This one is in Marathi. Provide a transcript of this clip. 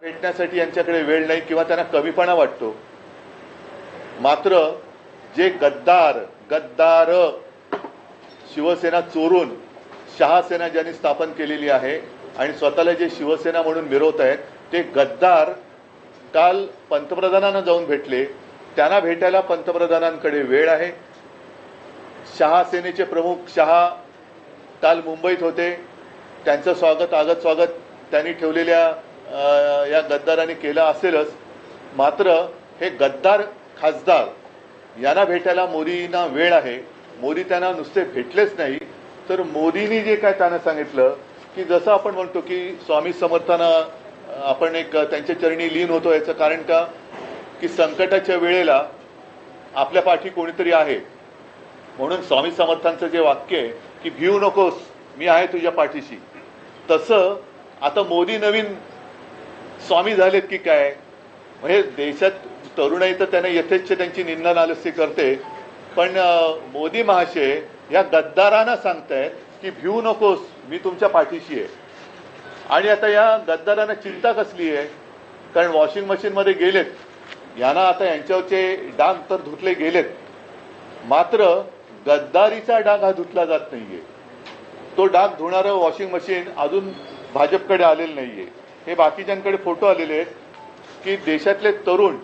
भेटण्यासाठी यांच्याकडे वेळ नाही किंवा त्यांना कमीपणा वाटतो. मात्र जे गद्दार शिवसेना चोरून शहासेना ज्यांनी स्थापन केलेली आहे आणि स्वतःला जे शिवसेना म्हणून मिरवत आहेत ते गद्दार काल पंतप्रधानांना जाऊन भेटले. त्यांना भेटायला पंतप्रधानांकडे वेळ आहे. शहासेनेचे प्रमुख शहा काल मुंबईत होते. त्यांचं स्वागत त्यांनी ठेवलेल्या या गद्दारांनी केलं असेलच. मात्र हे गद्दार खासदार यांना भेटायला मोदींना वेळ आहे. मोदी त्यांना नुसते भेटलेच नाही तर मोदींनी जे काय त्यांना सांगितलं की जसं आपण म्हणतो की स्वामी समर्थांना आपण एक त्यांच्या चरणी लीन होतो. याचं कारण का की संकटाच्या वेळेला आपल्या पाठी कोणीतरी आहे. म्हणून स्वामी समर्थांचं जे वाक्य आहे की भिऊ नकोस मी आहे तुझ्या पाठीशी, तसं आता मोदी नवीन स्वामी झालेत की काय. म्हणजे देशात तरुणाई तर त्यांना यथेच्छ त्यांची निंदा नालस्ती करते, पण मोदी महाशय या गद्दारांना सांगतायत की भिऊ नकोस मी तुमच्या पाठीशी आहे. आणि आता या गद्दारांना चिंता कसली आहे, कारण वॉशिंग मशीनमध्ये गेलेत. यांना आता यांच्यावरचे डाग तर धुतले गेलेत, मात्र गद्दारीचा डाग हा धुतला जात नाहीये. तो डाग धुणारं वॉशिंग मशीन अजून भाजपकडे आलेलं नाहीये. हे बाकीच्यांकडे फोटो आलेले आहेत की देशातले तरुण